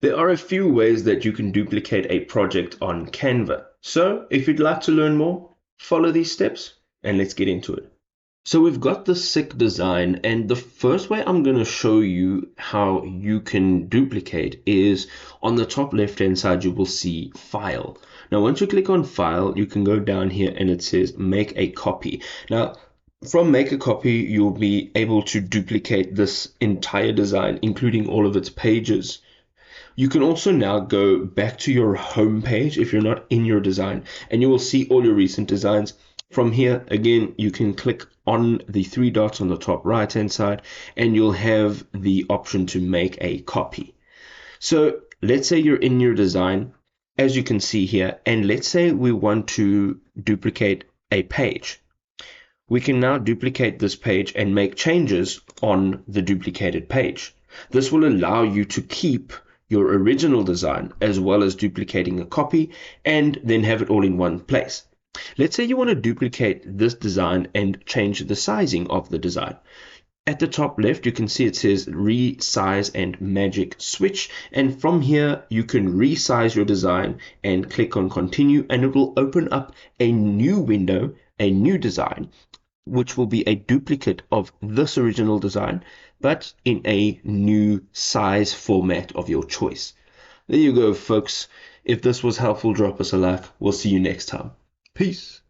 There are a few ways that you can duplicate a project on Canva. So if you'd like to learn more, follow these steps and let's get into it. So we've got the sick design, and the first way I'm going to show you how you can duplicate is on the top left hand side you will see file. Now once you click on file, you can go down here and it says make a copy. Now from make a copy, you'll be able to duplicate this entire design, including all of its pages. You can also now go back to your home page if you're not in your design, and you will see all your recent designs. From here, again, you can click on the three dots on the top right hand side and you'll have the option to make a copy. So let's say you're in your design, as you can see here, and let's say we want to duplicate a page. We can now duplicate this page and make changes on the duplicated page. This will allow you to keep your original design as well as duplicating a copy and then have it all in one place. Let's say you want to duplicate this design and change the sizing of the design. At the top left, you can see it says resize and magic switch. And from here, you can resize your design and click on continue, and it will open up a new window, a new design, which will be a duplicate of this original design, but in a new size format of your choice. There you go, folks. If this was helpful, drop us a like. We'll see you next time. Peace.